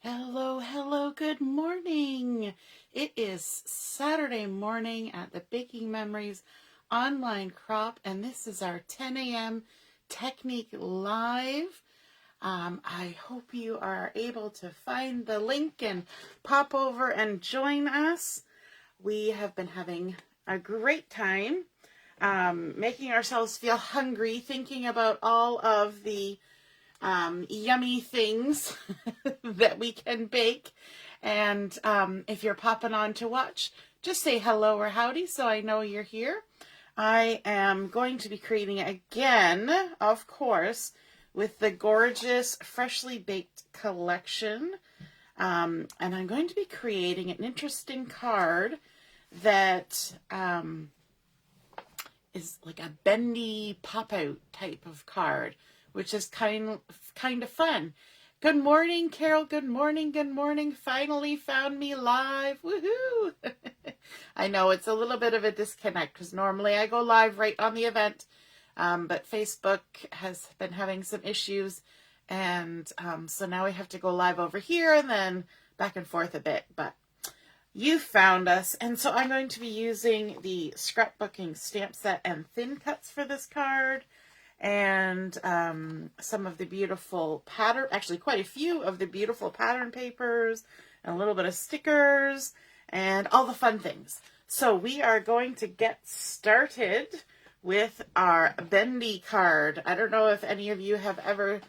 Hello, hello, good morning. It is Saturday morning at the Baking Memories online crop, and this is our 10 a.m. Technique Live. I hope you are able to find the link and pop over and join us. We have been having a great time making ourselves feel hungry, thinking about all of the yummy things that we can bake. And if you're popping on to watch, just say hello or howdy so I know you're here. I am going to be creating again, of course, with the gorgeous Freshly Baked collection. And I'm going to be creating an interesting card that is like a bendy pop-out type of card, which is kind of fun. Good morning, Carol. Good morning. Good morning. Finally found me live. Woohoo! I know it's a little bit of a disconnect because normally I go live right on the event, but Facebook has been having some issues, and so now we have to go live over here and then back and forth a bit, but you found us. And so I'm going to be using the scrapbooking stamp set and thin cuts for this card, and some of the beautiful pattern, actually quite a few of the beautiful pattern papers, and a little bit of stickers, and all the fun things. So we are going to get started with our bendy card. I don't know if any of you have ever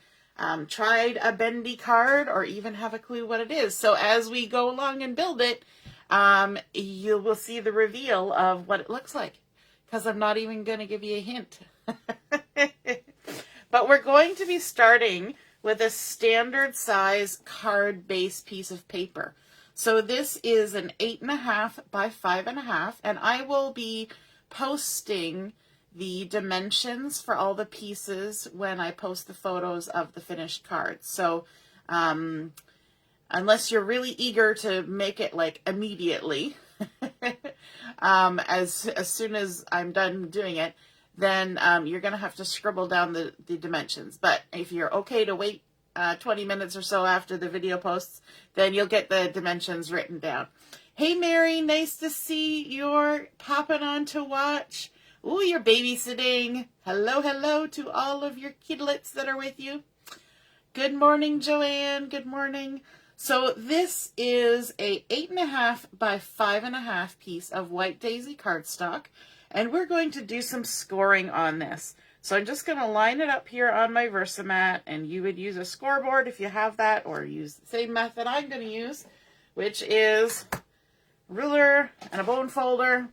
tried a bendy card or even have a clue what it is. So as we go along and build it, you will see the reveal of what it looks like, because I'm not even going to give you a hint. But we're going to be starting with a standard size card base piece of paper. So this is an 8.5 by 5.5, and I will be posting the dimensions for all the pieces when I post the photos of the finished cards. So unless you're really eager to make it like immediately, as soon as I'm done doing it, then you're going to have to scribble down the dimensions. But if you're okay to wait 20 minutes or so after the video posts, then you'll get the dimensions written down. Hey, Mary, nice to see you're popping on to watch. Ooh, you're babysitting. Hello, hello to all of your kidlets that are with you. Good morning, Joanne. Good morning. So this is a 8.5 by 5.5 piece of white daisy cardstock, and we're going to do some scoring on this. So I'm just going to line it up here on my Versamat, and you would use a scoreboard if you have that, or use the same method I'm going to use, which is a ruler and a bone folder.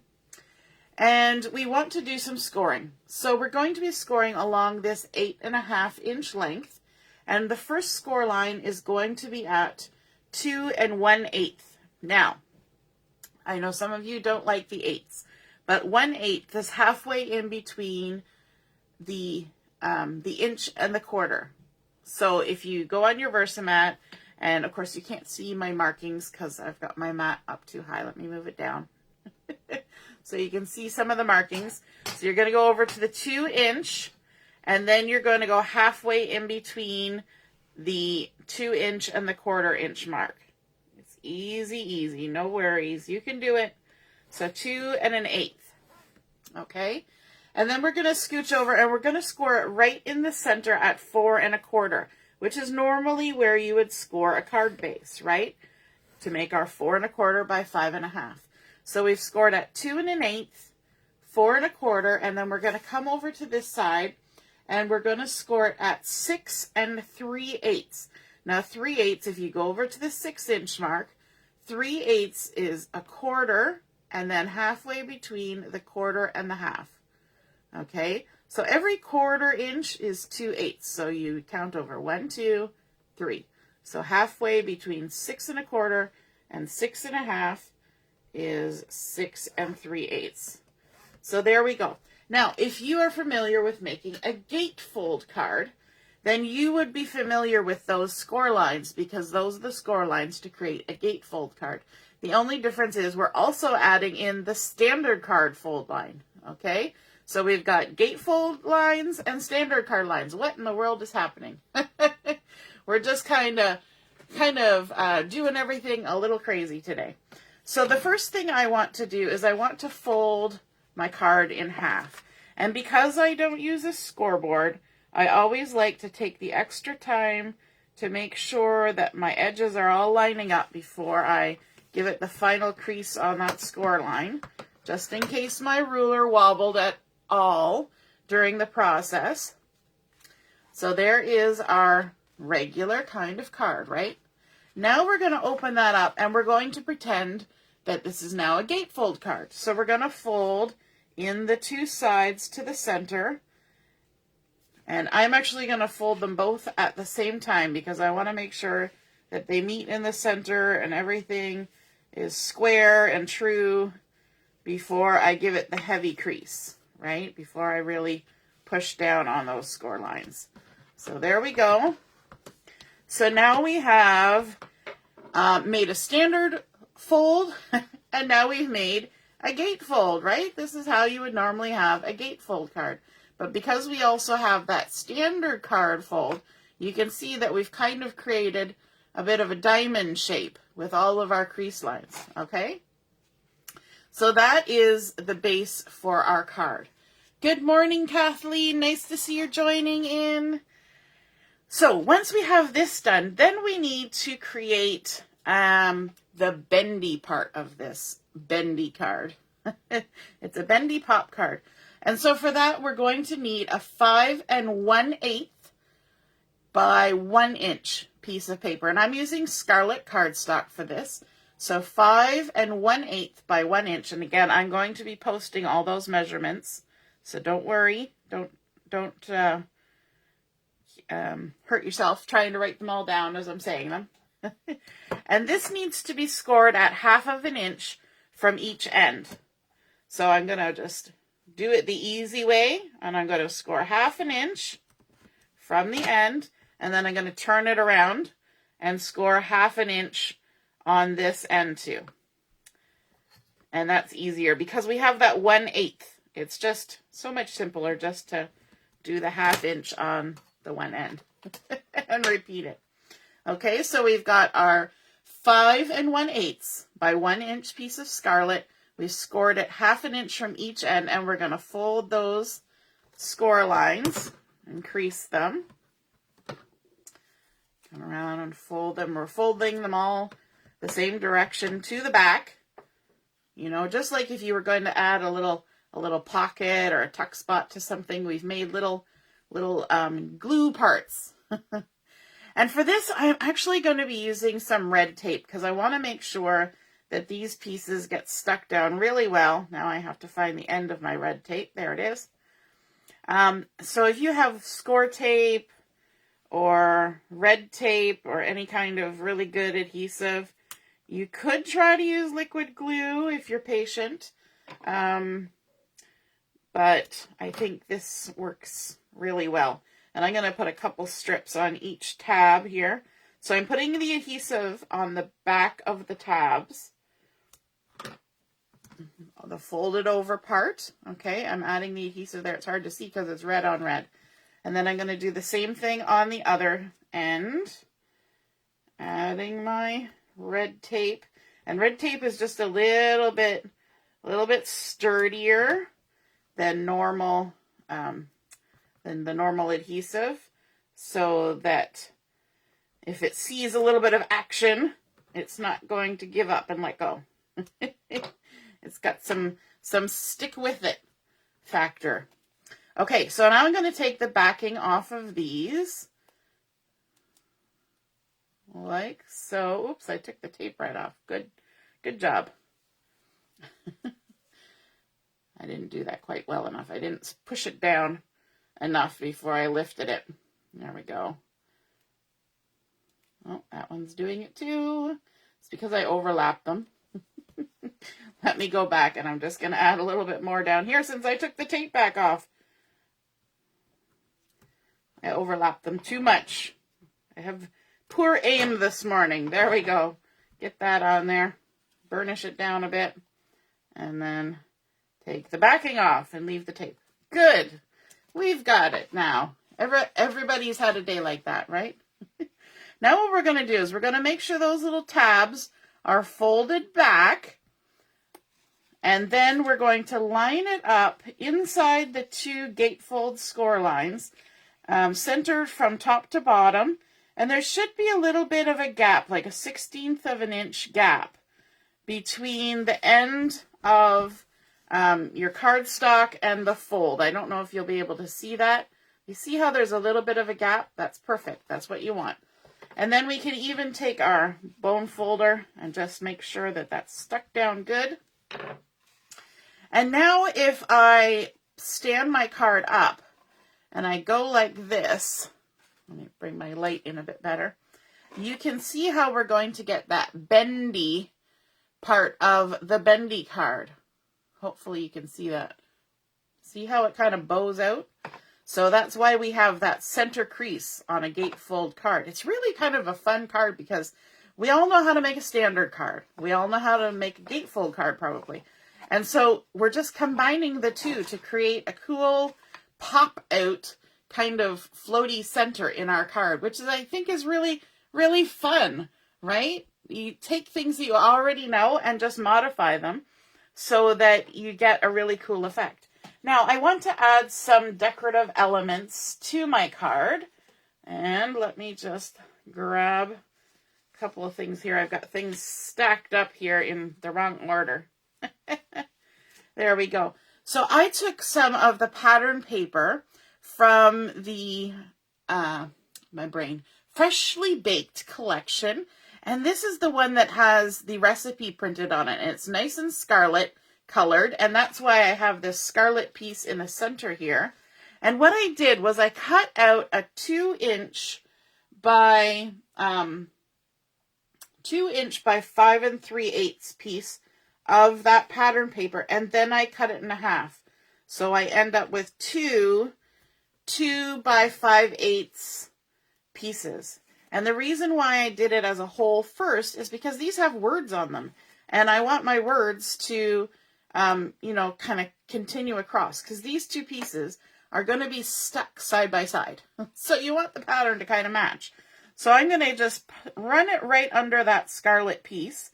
And we want to do some scoring. So we're going to be scoring along this 8.5-inch length, and the first score line is going to be at 2 1/8. Now, I know some of you don't like the eighths, but 1/8 is halfway in between the inch and the quarter. So if you go on your Versamat, and of course you can't see my markings because I've got my mat up too high. Let me move it down so you can see some of the markings. So you're going to go over to the 2-inch, and then you're going to go halfway in between the 2-inch and the 1/4-inch mark. It's easy, easy, no worries. You can do it. So 2 1/8. Okay? And then we're going to scooch over and we're going to score it right in the center at 4 1/4, which is normally where you would score a card base, right? To make our 4 1/4 by 5.5. So we've scored at 2 1/8, 4 1/4, and then we're going to come over to this side and we're going to score it at 6 3/8. Now 3/8, if you go over to the 6-inch mark, 3/8 is a 1/4, and then halfway between the 1/4 and the half. Okay, so every 1/4 inch is 2/8. So you count over 1, 2, 3. So halfway between 6 1/4 and 6 1/2 is 6 3/8. So there we go. Now, if you are familiar with making a gatefold card, then you would be familiar with those score lines, because those are the score lines to create a gatefold card. The only difference is we're also adding in the standard card fold line, okay? So we've got gatefold lines and standard card lines. What in the world is happening? We're just kind of kind of doing everything a little crazy today. So the first thing I want to do is I want to fold my card in half. And because I don't use a scoreboard, I always like to take the extra time to make sure that my edges are all lining up before I give it the final crease on that score line, just in case my ruler wobbled at all during the process. So there is our regular kind of card, right? Now we're going to open that up and we're going to pretend that this is now a gatefold card. So we're going to fold in the two sides to the center. And I'm actually going to fold them both at the same time because I want to make sure that they meet in the center and everything is square and true before I give it the heavy crease, right? Before I really push down on those score lines. So there we go. So now we have made a standard fold, and now we've made a gatefold, right? This is how you would normally have a gatefold card. But because we also have that standard card fold, you can see that we've kind of created a bit of a diamond shape with all of our crease lines, okay? So that is the base for our card. Good morning, Kathleen. Nice to see you joining in. So once we have this done, then we need to create the bendy part of this bendy card. It's a Bendy Pop card. And so for that, we're going to need a 5 1/8 by 1 inch piece of paper. And I'm using Scarlet cardstock for this. So 5 1/8 by 1 inch. And again, I'm going to be posting all those measurements. So don't worry. Don't hurt yourself trying to write them all down as I'm saying them. And this needs to be scored at 1/2 inch from each end. So I'm going to just do it the easy way, and I'm going to score 1/2 inch from the end, and then I'm going to turn it around and score 1/2 inch on this end too. And that's easier because we have that 1/8. It's just so much simpler just to do the 1/2 inch on the one end and repeat it. Okay, so we've got our 5 1/8 by 1 inch piece of Scarlet. We've scored it 1/2 inch from each end, and we're going to fold those score lines and crease them. Come around and fold them. We're folding them all the same direction to the back. You know, just like if you were going to add a little pocket or a tuck spot to something, we've made little glue parts. And for this, I'm actually going to be using some red tape because I want to make sure that these pieces get stuck down really well. Now I have to find the end of my red tape. There it is. So if you have score tape or red tape or any kind of really good adhesive, you could try to use liquid glue if you're patient. But I think this works really well. And I'm going to put a couple strips on each tab here. So I'm putting the adhesive on the back of the tabs, the folded over part. Okay, I'm adding the adhesive there. It's hard to see because it's red on red. And then I'm going to do the same thing on the other end, adding my red tape. And red tape is just a little bit sturdier than normal, than the normal adhesive, so that if it sees a little bit of action, it's not going to give up and let go. It's got some stick with it factor. Okay, so now I'm going to take the backing off of these, like so. Oops, I took the tape right off. Good job. I didn't do that quite well enough. I didn't push it down enough before I lifted it. There we go. Oh, that one's doing it too. It's because I overlapped them. Let me go back, and I'm just going to add a little bit more down here since I took the tape back off. I overlapped them too much. I have poor aim this morning. There we go. Get that on there. Burnish it down a bit. And then take the backing off and leave the tape. Good. We've got it now. Everybody's had a day like that, right? Now what we're going to do is we're going to make sure those little tabs are folded back. And then we're going to line it up inside the two gatefold score lines, centered from top to bottom. And there should be a little bit of a gap, like a 1/16 of an inch gap between the end of your cardstock and the fold. I don't know if you'll be able to see that. You see how there's a little bit of a gap? That's perfect. That's what you want. And then we can even take our bone folder and just make sure that that's stuck down good. And now if I stand my card up and I go like this, let me bring my light in a bit better, you can see how we're going to get that bendy part of the bendy card. Hopefully you can see that. See how it kind of bows out? So that's why we have that center crease on a gatefold card. It's really kind of a fun card because we all know how to make a standard card. We all know how to make a gatefold card probably. And so we're just combining the two to create a cool pop out kind of floaty center in our card, which is, I think, is really, really fun, right? You take things that you already know and just modify them so that you get a really cool effect. Now, I want to add some decorative elements to my card. And let me just grab a couple of things here. I've got things stacked up here in the wrong order. There we go. So I took some of the pattern paper from the, Freshly Baked collection. And this is the one that has the recipe printed on it. And it's nice and scarlet colored. And that's why I have this scarlet piece in the center here. And what I did was I cut out a 2" by 2" by 5 3/8 piece of that pattern paper, and then I cut it in half. So I end up with two 2 by 5/8 pieces. And the reason why I did it as a whole first is because these have words on them. And I want my words to, kind of continue across, because these two pieces are going to be stuck side by side. So you want the pattern to kind of match. So I'm going to just run it right under that scarlet piece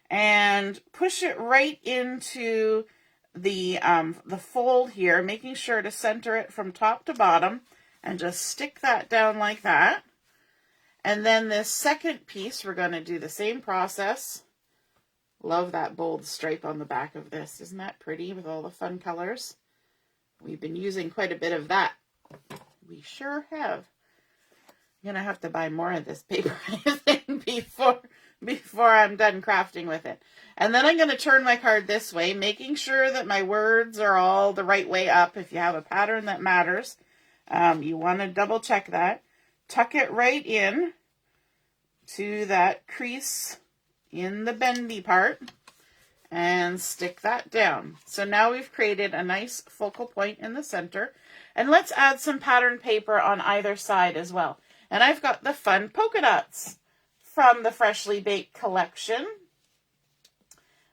and push it right into the fold here, making sure to center it from top to bottom, and just stick that down like that. And then this second piece, we're going to do the same process. Love that bold stripe on the back of this. Isn't that pretty with all the fun colors? We've been using quite a bit of that. We sure have. I'm going to have to buy more of this paper, I think, before I'm done crafting with it. And then I'm going to turn my card this way, making sure that my words are all the right way up. If you have a pattern that matters, you want to double check that. Tuck it right in to that crease in the bendy part and stick that down. So now we've created a nice focal point in the center. And let's add some pattern paper on either side as well. And I've got the fun polka dots from the Freshly Baked collection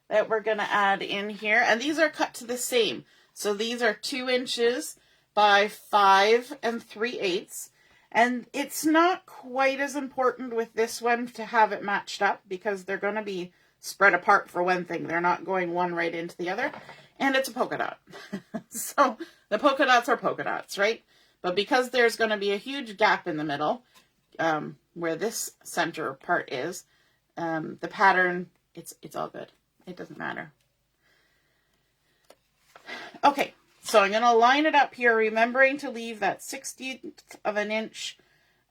that we're going to add in here. And these are cut to the same. So these are 2" by 5 3/8. And it's not quite as important with this one to have it matched up, because they're going to be spread apart for one thing. They're not going one right into the other. And it's a polka dot. So the polka dots are polka dots, right? But because there's going to be a huge gap in the middle, where this center part is, the pattern, it's all good. It doesn't matter. Okay, so I'm going to line it up here, remembering to leave that 1/16 of an inch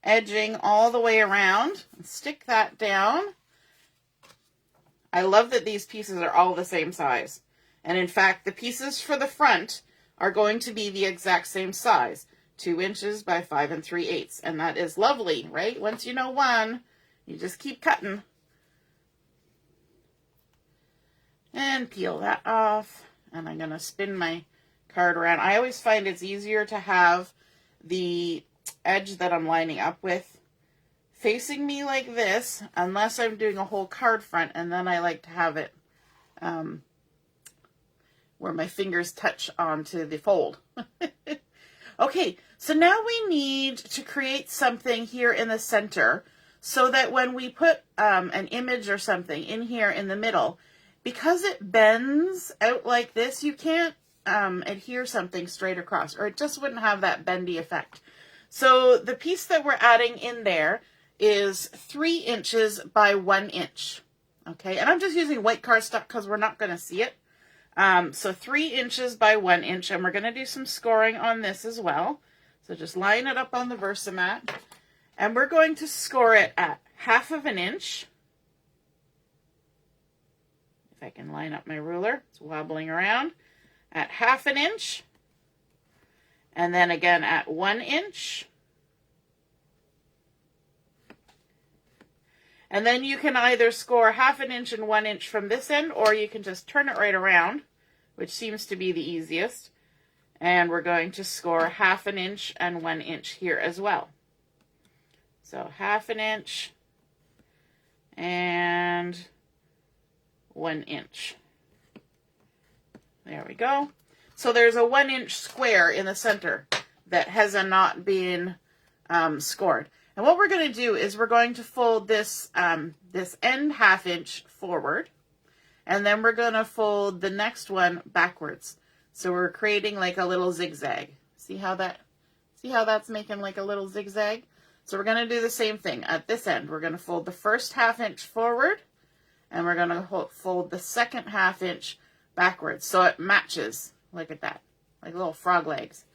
edging all the way around. Stick that down. I love that these pieces are all the same size. And in fact, the pieces for the front are going to be the exact same size. 2" by 5 3/8. And that is lovely, right? Once you know one, you just keep cutting. And peel that off. And I'm going to spin my card around. I always find it's easier to have the edge that I'm lining up with facing me like this, unless I'm doing a whole card front, and then I like to have it where my fingers touch onto the fold. Okay, so now we need to create something here in the center so that when we put an image or something in here in the middle, because it bends out like this, you can't adhere something straight across, or it just wouldn't have that bendy effect. So the piece that we're adding in there is 3 inches by 1 inch. Okay, and I'm just using white cardstock because we're not going to see it. So 3 inches by 1 inch, and we're going to do some scoring on this as well. So just line it up on the Versamat, and we're going to score it at 1/2 inch. If I can line up my ruler, it's wobbling around. At 1/2 inch, and then again at 1 inch. And then you can either score 1/2 inch and 1 inch from this end, or you can just turn it right around, which seems to be the easiest. And we're going to score 1/2 inch and 1 inch here as well. So 1/2 inch and 1 inch. There we go. So there's a 1 inch square in the center that has not been scored. And what we're going to do is we're going to fold this this end 1/2 inch forward, and then we're going to fold the next one backwards. So we're creating like a little zigzag. See how that's making like a little zigzag? So we're going to do the same thing at this end. We're going to fold the first 1/2 inch forward, and we're going to fold the second 1/2 inch backwards, so it matches. Look at that, like little frog legs.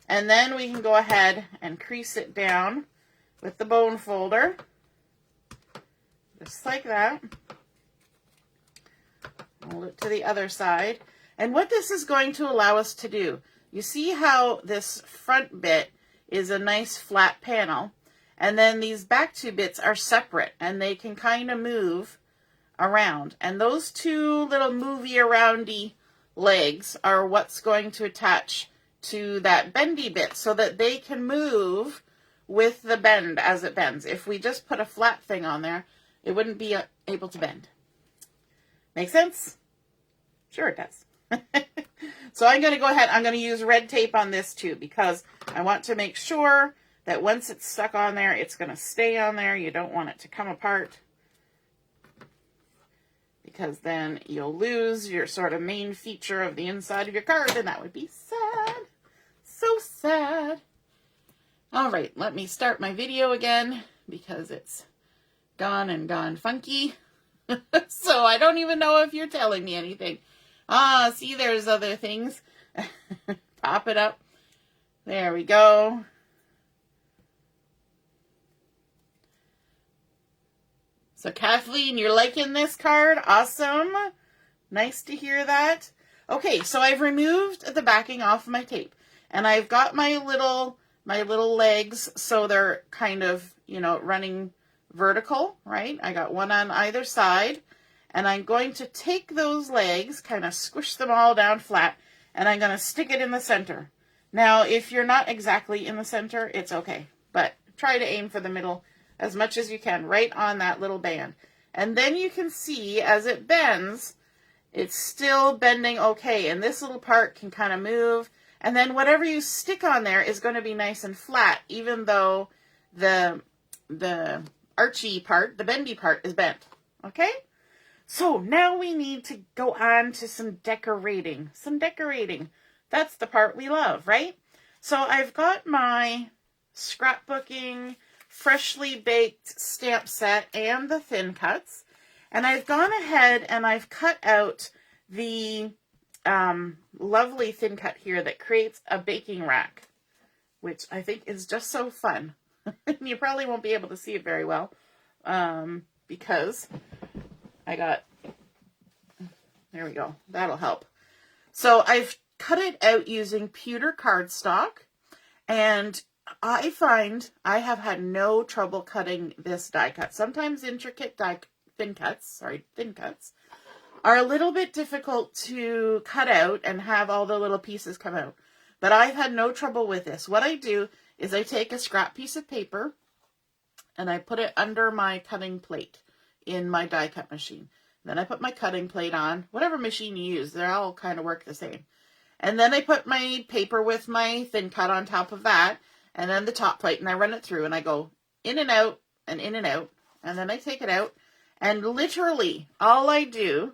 And then we can go ahead and crease it down with the bone folder, just like that. Hold it to the other side. And what this is going to allow us to do, you see how this front bit is a nice flat panel, and then these back 2 bits are separate, and they can kind of move around. And those 2 little movey aroundy legs are what's going to attach to that bendy bit so that they can move with the bend as it bends. If we just put a flat thing on there, it wouldn't be able to bend. Make sense? Sure it does. So I'm going to go ahead, I'm going to use red tape on this too, because I want to make sure that once it's stuck on there, it's going to stay on there. You don't want it to come apart, because then you'll lose your sort of main feature of the inside of your card, and that would be sad. So sad. All right, let me start my video again, because it's gone funky. So I don't even know if you're telling me anything. Ah, see, there's other things. Pop it up. There we go. So Kathleen, you're liking this card? Awesome. Nice to hear that. Okay, so I've removed the backing off my tape, and I've got my little legs, so they're kind of, you know, running vertical, right? I got one on either side, and I'm going to take those legs, kind of squish them all down flat, and I'm going to stick it in the center. Now, if you're not exactly in the center, it's okay, but try to aim for the middle as much as you can, right on that little band. And then you can see as it bends, it's still bending okay, and this little part can kind of move, and then whatever you stick on there is going to be nice and flat, even though the archy part, the bendy part, is bent. Okay? So now we need to go on to some decorating. That's the part we love, right? So I've got my scrapbooking freshly baked stamp set and the thin cuts, and I've gone ahead and I've cut out the lovely thin cut here that creates a baking rack, which I think is just so fun. You probably won't be able to see it very well because I got, there we go, that'll help. So I've cut it out using pewter cardstock, and I find I have had no trouble cutting this die cut. Sometimes intricate thin cuts are a little bit difficult to cut out and have all the little pieces come out. But I've had no trouble with this. What I do is I take a scrap piece of paper and I put it under my cutting plate in my die cut machine. Then I put my cutting plate on, whatever machine you use, they all kind of work the same. And then I put my paper with my thin cut on top of that, and then the top plate, and I run it through, and I go in and out, and in and out, and then I take it out, and literally all I do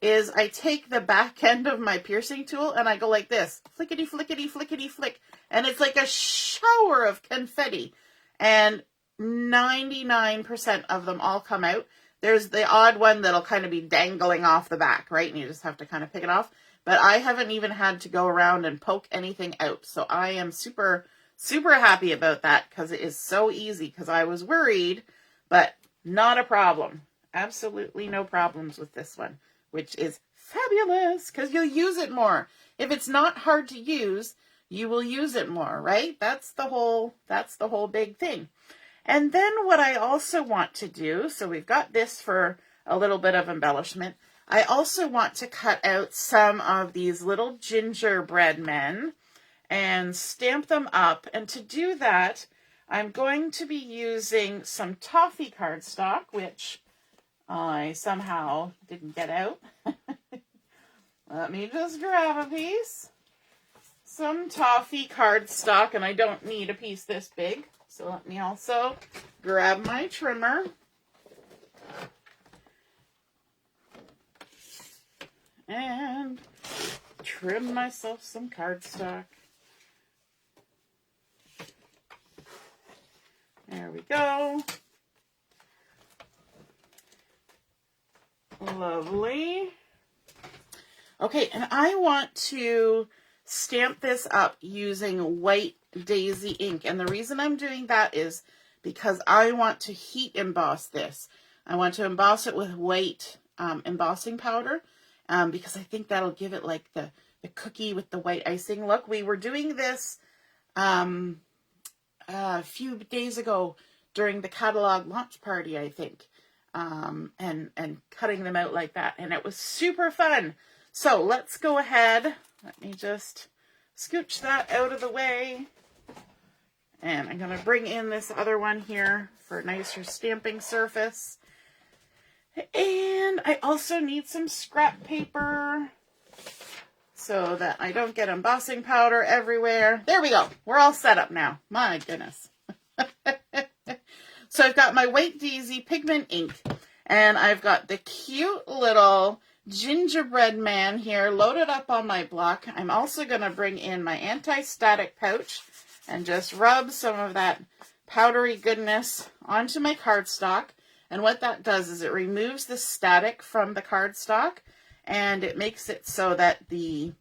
is I take the back end of my piercing tool and I go like this, flickety, flickety, flickety, flick, and it's like a shower of confetti, and 99% of them all come out. There's the odd one that'll kind of be dangling off the back, right? And you just have to kind of pick it off. But I haven't even had to go around and poke anything out. So I am super, super happy about that because it is so easy, because I was worried, but not a problem. Absolutely no problems with this one, which is fabulous because you'll use it more. If it's not hard to use, you will use it more, right? That's the whole big thing. And then what I also want to do, so we've got this for a little bit of embellishment. I also want to cut out some of these little gingerbread men and stamp them up. And to do that, I'm going to be using some Toffee cardstock, which I somehow didn't get out. Let me just grab a piece. Some Toffee cardstock, and I don't need a piece this big. So let me also grab my trimmer. And trim myself some cardstock. There we go. Lovely. Okay, and I want to stamp this up using white daisy ink. And the reason I'm doing that is because I want to heat emboss this. I want to emboss it with white embossing powder because I think that'll give it like the cookie with the white icing look. We were doing this a few days ago during the catalog launch party, I think, and cutting them out like that. And it was super fun. So let's go ahead. Let me just scooch that out of the way. And I'm going to bring in this other one here for a nicer stamping surface. And I also need some scrap paper so that I don't get embossing powder everywhere. There we go. We're all set up now. My goodness. So I've got my white daisy pigment ink, and I've got the cute little gingerbread man here loaded up on my block. I'm also going to bring in my anti-static pouch and just rub some of that powdery goodness onto my cardstock. And what that does is it removes the static from the cardstock, and it makes it so that the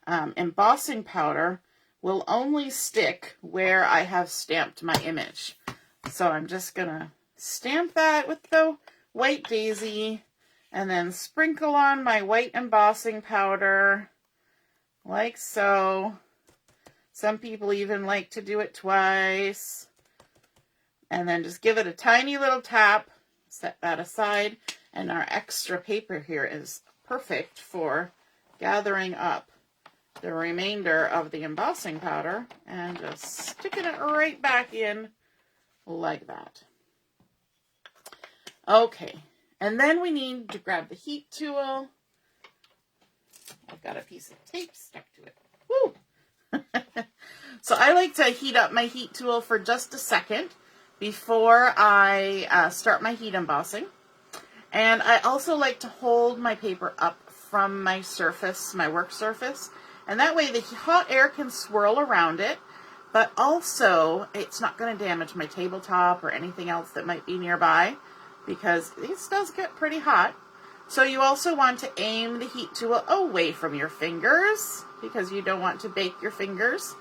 embossing powder will only stick where I have stamped my image. So I'm just going to stamp that with the white daisy and then sprinkle on my white embossing powder like so. Some people even like to do it twice. And then just give it a tiny little tap, set that aside, and our extra paper here is perfect for gathering up the remainder of the embossing powder and just sticking it right back in like that. Okay, and then we need to grab the heat tool. I've got a piece of tape stuck to it. Woo! So I like to heat up my heat tool for just a second before I start my heat embossing. And I also like to hold my paper up from my surface, my work surface, and that way the hot air can swirl around it, but also it's not going to damage my tabletop or anything else that might be nearby, because this does get pretty hot. So you also want to aim the heat tool away from your fingers, because you don't want to bake your fingers.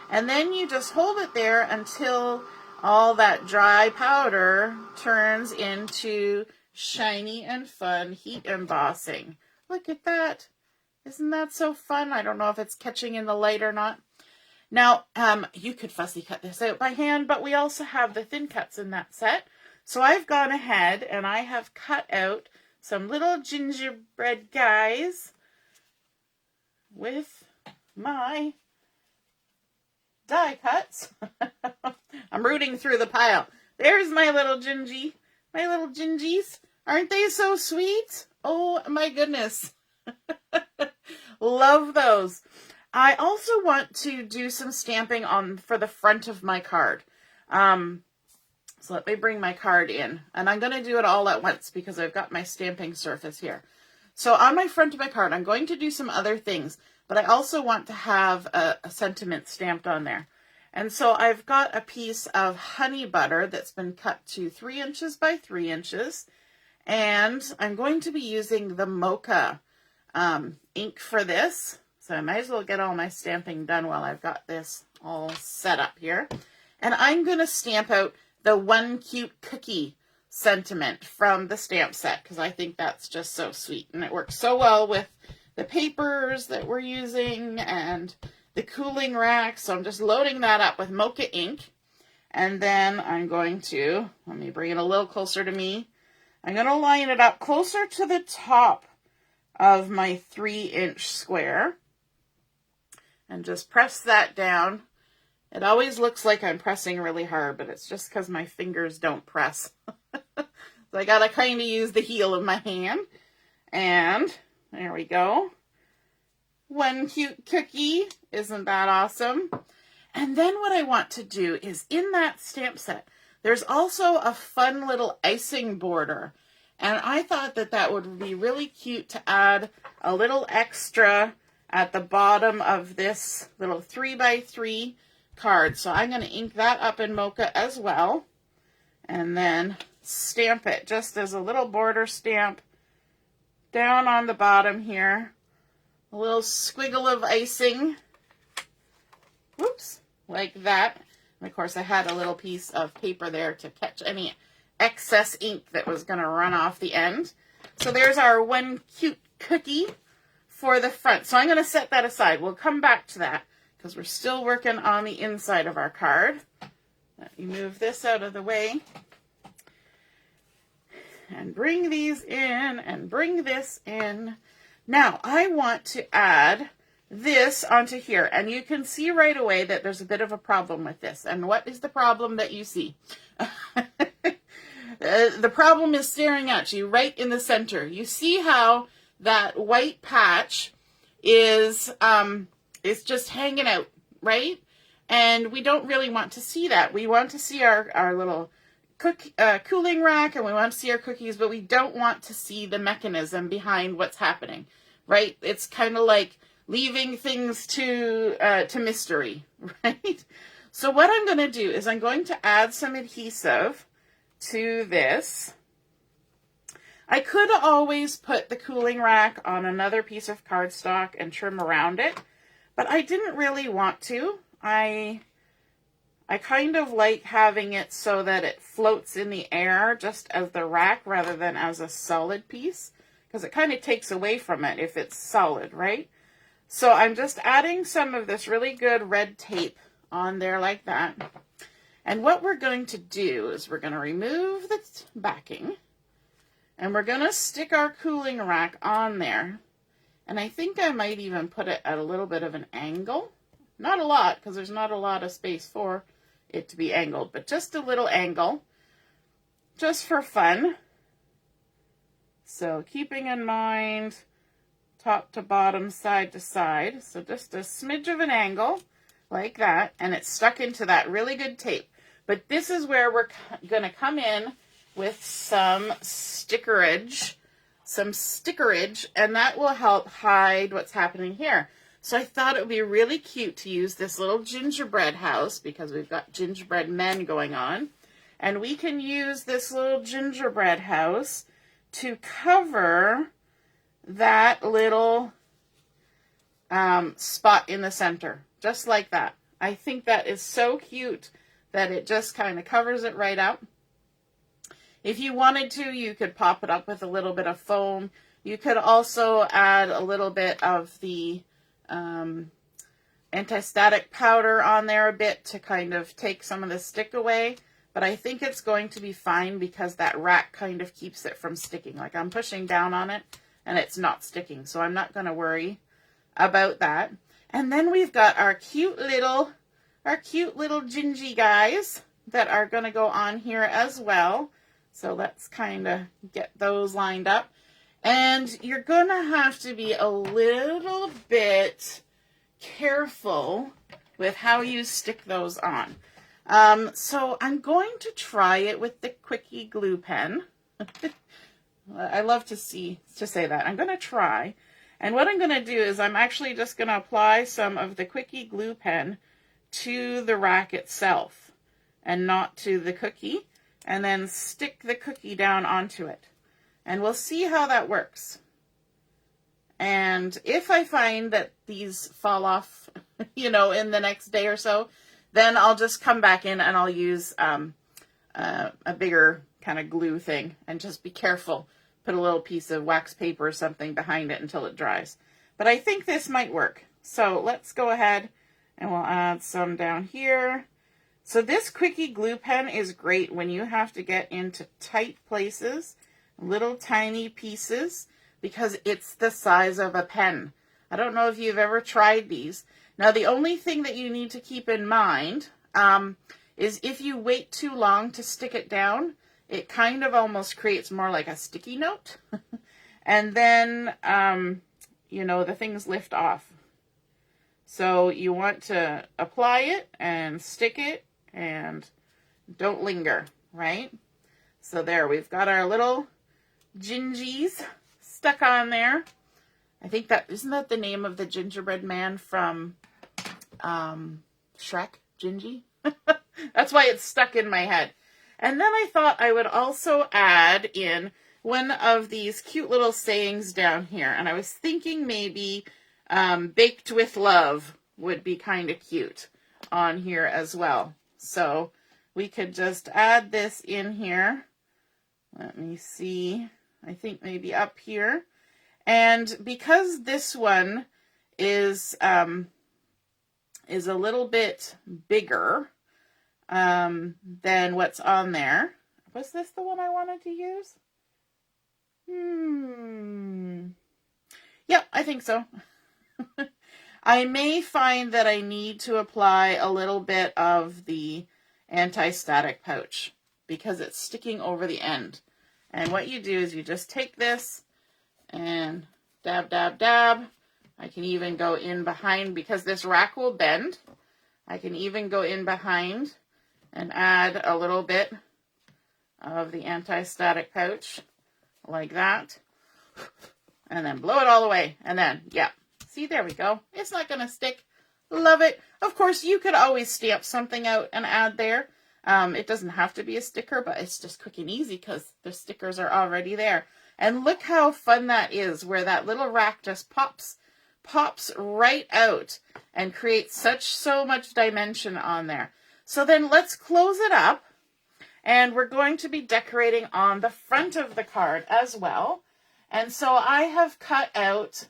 And then you just hold it there until all that dry powder turns into shiny and fun heat embossing. Look at that. Isn't that so fun? I don't know if it's catching in the light or not. Now, you could fussy cut this out by hand, but we also have the thin cuts in that set. So I've gone ahead and I have cut out some little gingerbread guys with my die cuts. I'm rooting through the pile. There's my little gingy, my little gingies. Aren't they so sweet? Oh my goodness. Love those. I also want to do some stamping on for the front of my card. So let me bring my card in, and I'm going to do it all at once because I've got my stamping surface here. So on my front of my card, I'm going to do some other things, but I also want to have a sentiment stamped on there. And so I've got a piece of honey butter that's been cut to 3 inches by 3 inches, and I'm going to be using the Mocha ink for this. So I might as well get all my stamping done while I've got this all set up here. And I'm going to stamp out the One Cute Cookie sentiment from the stamp set because I think that's just so sweet. And it works so well with the papers that we're using and the cooling rack. So I'm just loading that up with Mocha ink. And then I'm going to, let me bring it a little closer to me. I'm going to line it up closer to the top of my 3-inch square. And just press that down. It always looks like I'm pressing really hard, but it's just because my fingers don't press. So I gotta kind of use the heel of my hand. And there we go. One cute cookie. Isn't that awesome? And then what I want to do is in that stamp set, there's also a fun little icing border. And I thought that that would be really cute to add a little extra at the bottom of this little 3x3 card. So I'm going to ink that up in Mocha as well. And then stamp it just as a little border stamp down on the bottom here. A little squiggle of icing. Whoops. Like that. And of course I had a little piece of paper there to catch any excess ink that was going to run off the end. So there's our One Cute Cookie for the front. So I'm going to set that aside. We'll come back to that because we're still working on the inside of our card. Let me move this out of the way. And bring these in and bring this in. Now I want to add this onto here. And you can see right away that there's a bit of a problem with this. And what is the problem that you see? The problem is staring at you right in the center. You see how that white patch is just hanging out, right? And we don't really want to see that. We want to see our little cooling rack, and we want to see our cookies, but we don't want to see the mechanism behind what's happening, right? It's kind of like leaving things to mystery, right? So what I'm going to do is I'm going to add some adhesive to this. I could always put the cooling rack on another piece of cardstock and trim around it, but I didn't really want to. I kind of like having it so that it floats in the air just as the rack rather than as a solid piece, because it kind of takes away from it if it's solid, right? So I'm just adding some of this really good red tape on there like that. And what we're going to do is we're going to remove the backing. And we're going to stick our cooling rack on there. And I think I might even put it at a little bit of an angle. Not a lot, because there's not a lot of space for it to be angled, but just a little angle, just for fun. So keeping in mind top to bottom, side to side. So just a smidge of an angle like that, and it's stuck into that really good tape. But this is where we're going to come in with some stickerage, and that will help hide what's happening here. So I thought it would be really cute to use this little gingerbread house because we've got gingerbread men going on. And we can use this little gingerbread house to cover that little spot in the center, just like that. I think that is so cute that it just kind of covers it right up. If you wanted to, you could pop it up with a little bit of foam. You could also add a little bit of the anti-static powder on there a bit to kind of take some of the stick away. But I think it's going to be fine because that rack kind of keeps it from sticking. Like I'm pushing down on it and it's not sticking. So I'm not going to worry about that. And then we've got our cute little gingy guys that are going to go on here as well. So let's kind of get those lined up. And you're going to have to be a little bit careful with how you stick those on. So I'm going to try it with the Quickie glue pen. I love to say that. I'm going to try. And what I'm going to do is I'm actually just going to apply some of the Quickie glue pen to the rack itself and not to the cookie, and then stick the cookie down onto it. And we'll see how that works. And if I find that these fall off, in the next day or so, then I'll just come back in and I'll use a bigger kind of glue thing, and just be careful. Put a little piece of wax paper or something behind it until it dries. But I think this might work. So let's go ahead and we'll add some down here. So this Quickie glue pen is great when you have to get into tight places, little tiny pieces, because it's the size of a pen. I don't know if you've ever tried these. Now, the only thing that you need to keep in mind is if you wait too long to stick it down, it kind of almost creates more like a sticky note. And then, the things lift off. So you want to apply it and stick it and don't linger, right? So there, we've got our little gingies stuck on there. I think isn't that the name of the gingerbread man from Shrek? Gingy? That's why it's stuck in my head. And then I thought I would also add in one of these cute little sayings down here. And I was thinking maybe baked with love would be kind of cute on here as well. So we could just add this in here. Let me see. I think maybe up here. And because this one is a little bit bigger than what's on there. Was this the one I wanted to use? Yep, I think so. I may find that I need to apply a little bit of the anti-static pouch because it's sticking over the end. And what you do is you just take this and dab, dab, dab. I can even go in behind, because this rack will bend. I can even go in behind and add a little bit of the anti-static pouch like that. And then blow it all the way. And then, yeah. See, there we go. It's not going to stick. Love it. Of course, you could always stamp something out and add there. It doesn't have to be a sticker, but it's just quick and easy because the stickers are already there. And look how fun that is, where that little rack just pops right out and creates so much dimension on there. So then let's close it up, and we're going to be decorating on the front of the card as well. And so I have cut out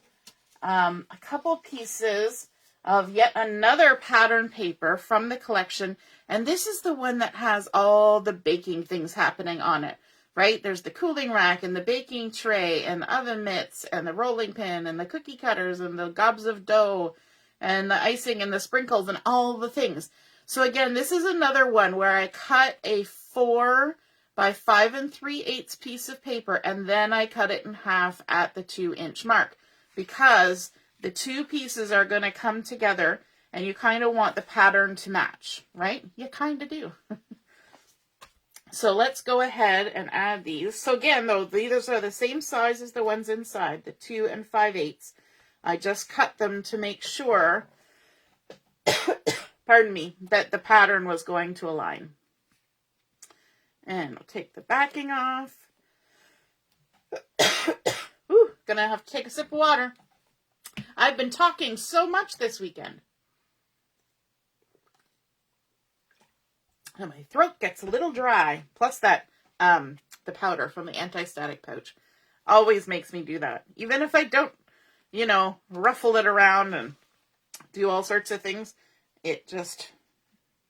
a couple pieces of yet another pattern paper from the collection. And this is the one that has all the baking things happening on it, right? There's the cooling rack and the baking tray and the oven mitts and the rolling pin and the cookie cutters and the gobs of dough and the icing and the sprinkles and all the things. So again, this is another one where I cut a 4 by 5 3/8 piece of paper, and then I cut it in half at the 2-inch mark, because the two pieces are going to come together and you kind of want the pattern to match, right? You kind of do. So let's go ahead and add these. So again, though, these are the same size as the ones inside, the 2 5/8. I just cut them to make sure, pardon me, that the pattern was going to align. And I'll take the backing off. Ooh, gonna have to take a sip of water. I've been talking so much this weekend. And my throat gets a little dry. Plus that, the powder from the anti-static pouch always makes me do that. Even if I don't, ruffle it around and do all sorts of things, it just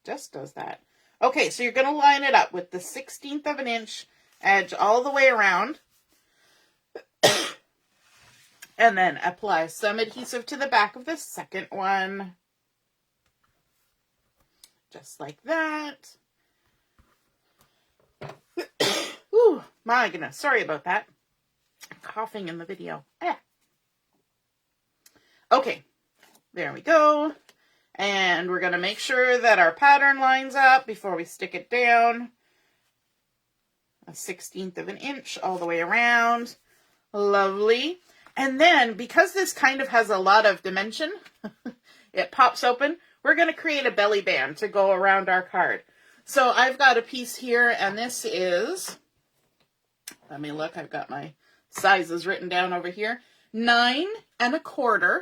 does that. Okay, so you're going to line it up with the 1/16 of an inch edge all the way around. And then apply some adhesive to the back of the second one. Just like that. Ooh, my goodness. Sorry about that. I'm coughing in the video. Okay, there we go. And we're going to make sure that our pattern lines up before we stick it down. 1/16 of an inch all the way around. Lovely. And then, because this kind of has a lot of dimension, it pops open, we're going to create a belly band to go around our card. So I've got a piece here, and this is, let me look, I've got my sizes written down over here, 9 1/4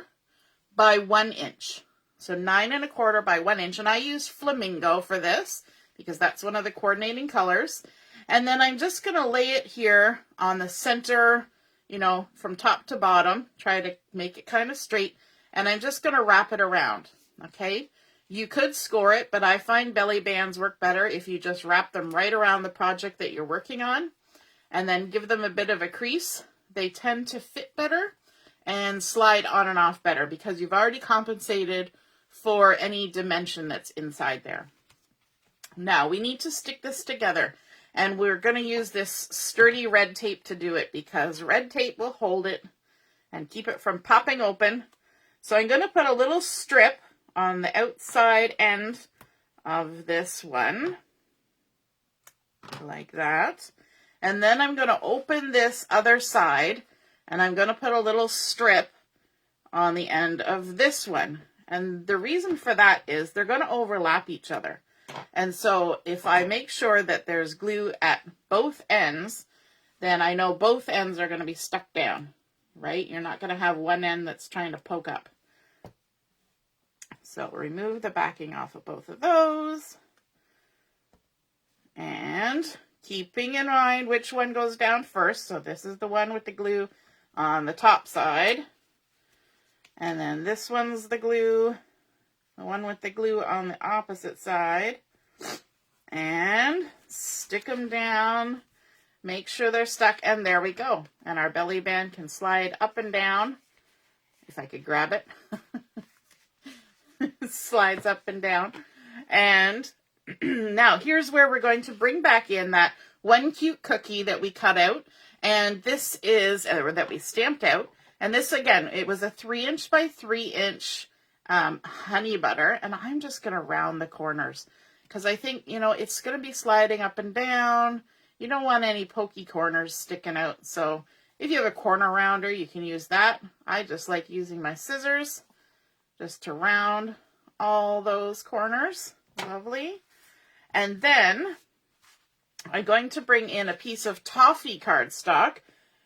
by 1 inch. So 9 1/4 by 1 inch, and I use Flamingo for this because that's one of the coordinating colors. And then I'm just going to lay it here on the center, you know, from top to bottom, try to make it kind of straight, and I'm just going to wrap it around, okay? You could score it, but I find belly bands work better if you just wrap them right around the project that you're working on and then give them a bit of a crease. They tend to fit better and slide on and off better because you've already compensated for any dimension that's inside there. Now we need to stick this together, and we're going to use this sturdy red tape to do it because red tape will hold it and keep it from popping open. So I'm going to put a little strip on the outside end of this one, like that. And then I'm going to open this other side, and I'm going to put a little strip on the end of this one. And the reason for that is they're going to overlap each other. And so if I make sure that there's glue at both ends, then I know both ends are going to be stuck down, right? You're not going to have one end that's trying to poke up. So remove the backing off of both of those. And keeping in mind which one goes down first. So this is the one with the glue on the top side. And then this one's the glue, the one with the glue on the opposite side. And stick them down. Make sure they're stuck. And there we go. And our belly band can slide up and down. If I could grab it. It slides up and down. And now here's where we're going to bring back in that one cute cookie that we cut out. And this is, or that we stamped out. And this, again, it was a 3 inch by 3 inch honey butter. And I'm just going to round the corners because I think, you know, it's going to be sliding up and down. You don't want any pokey corners sticking out. So if you have a corner rounder, you can use that. I just like using my scissors just to round all those corners. Lovely. And then I'm going to bring in a piece of Toffee cardstock,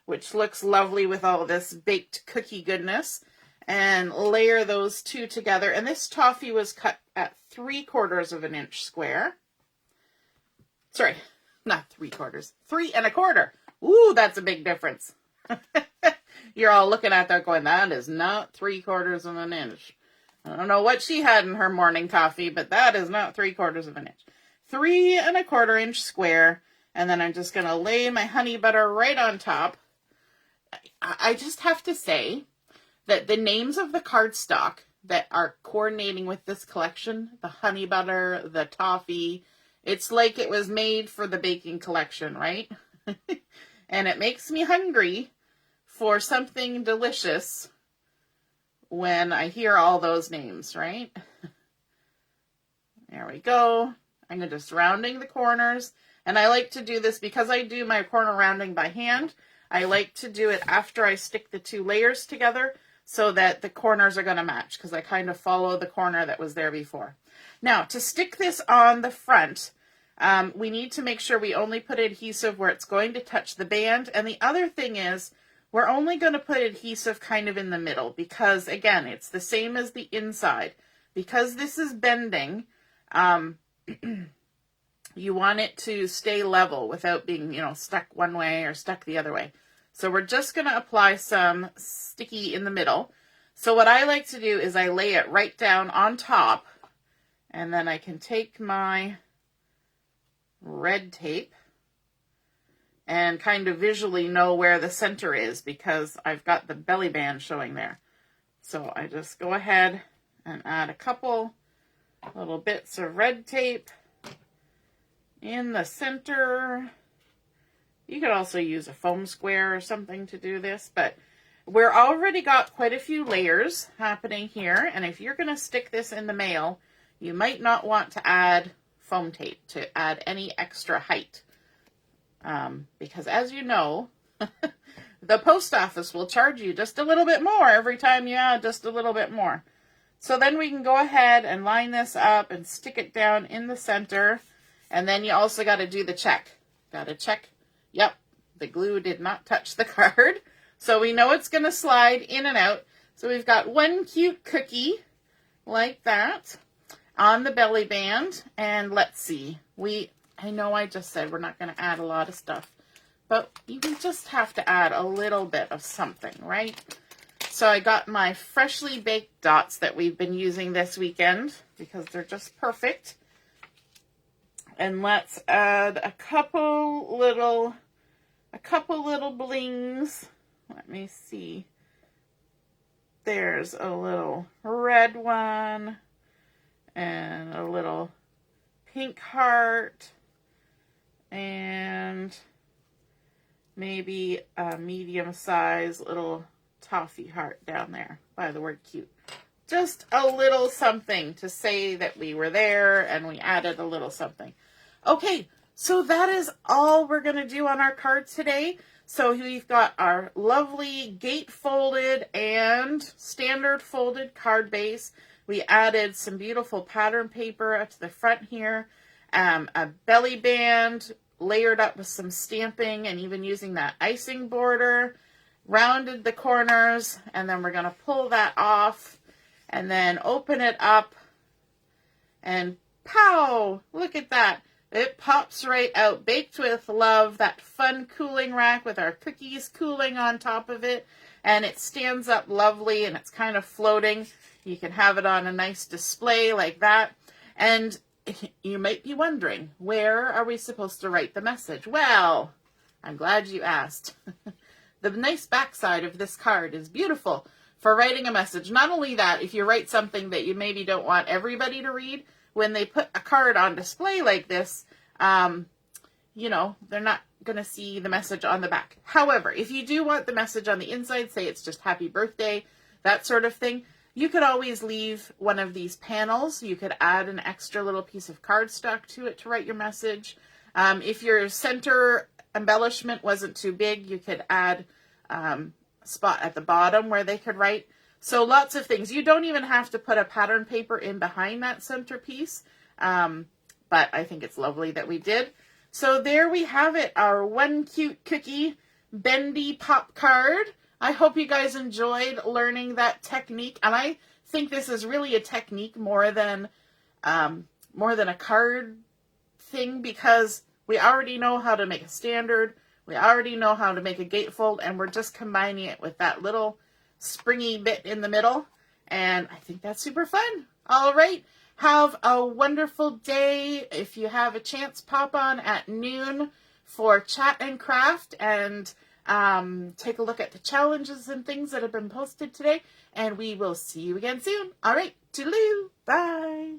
which looks lovely with all this baked cookie goodness, and layer those two together. And this Toffee was cut at 3/4 of an inch square. Sorry, not 3/4, 3 1/4. Ooh, that's a big difference. You're all looking at that going, that is not 3/4 of an inch. I don't know what she had in her morning coffee, but that is not 3/4 of an inch. 3 1/4 inch square. And then I'm just going to lay my honey butter right on top. I just have to say that the names of the cardstock that are coordinating with this collection, the honey butter, the toffee, it's like it was made for the baking collection, right? And it makes me hungry for something delicious when I hear all those names, right? There we go. I'm just rounding the corners. And I like to do this because I do my corner rounding by hand. I like to do it after I stick the two layers together so that the corners are going to match because I kind of follow the corner that was there before. Now, to stick this on the front, we need to make sure we only put adhesive where it's going to touch the band. And the other thing is, we're only going to put adhesive kind of in the middle because, again, it's the same as the inside. Because this is bending, you want it to stay level without being, you know, stuck one way or stuck the other way. So we're just going to apply some sticky in the middle. So what I like to do is I lay it right down on top, and then I can take my red tape and kind of visually know where the center is because I've got the belly band showing there. So I just go ahead and add a couple little bits of red tape in the center. You could also use a foam square or something to do this, but we're already got quite a few layers happening here, and if you're going to stick this in the mail, you might not want to add foam tape to add any extra height. Because as you know, the post office will charge you just a little bit more every time you add just a little bit more. So then we can go ahead and line this up and stick it down in the center. And then you also got to do the check. Got to check, yep, the glue did not touch the card. So we know it's going to slide in and out. So we've got one cute cookie like that on the belly band. And let's see, I know I just said we're not going to add a lot of stuff, but you just have to add a little bit of something, right? So I got my freshly baked dots that we've been using this weekend because they're just perfect. And let's add a couple little blings. Let me see. There's a little red one and a little pink heart and maybe a medium-sized little toffee heart down there by the word cute. Just a little something to say that we were there and we added a little something. Okay, so that is all we're going to do on our card today. So we've got our lovely gate folded and standard folded card base. We added some beautiful pattern paper up to the front here, a belly band layered up with some stamping and even using that icing border, rounded the corners, and then we're going to pull that off and then open it up and pow, look at that. It pops right out, baked with love, that fun cooling rack with our cookies cooling on top of it. And it stands up lovely and it's kind of floating. You can have it on a nice display like that. And you might be wondering, where are we supposed to write the message? Well, I'm glad you asked. The nice backside of this card is beautiful for writing a message. Not only that, if you write something that you maybe don't want everybody to read, when they put a card on display like this, you know, they're not going to see the message on the back. However, if you do want the message on the inside, say it's just happy birthday, that sort of thing, you could always leave one of these panels. You could add an extra little piece of cardstock to it to write your message. If your center embellishment wasn't too big, you could add a spot at the bottom where they could write. So lots of things. You don't even have to put a pattern paper in behind that centerpiece, but I think it's lovely that we did. So there we have it, our one cute cookie Bendy Pop card. I hope you guys enjoyed learning that technique, and I think this is really a technique more than a card thing, because we already know how to make a standard, we already know how to make a gatefold, and we're just combining it with that little springy bit in the middle, and I think that's super fun. All right, have a wonderful day. If you have a chance, pop on at noon for Chat and Craft and take a look at the challenges and things that have been posted today, and we will see you again soon. All right, toodaloo, bye.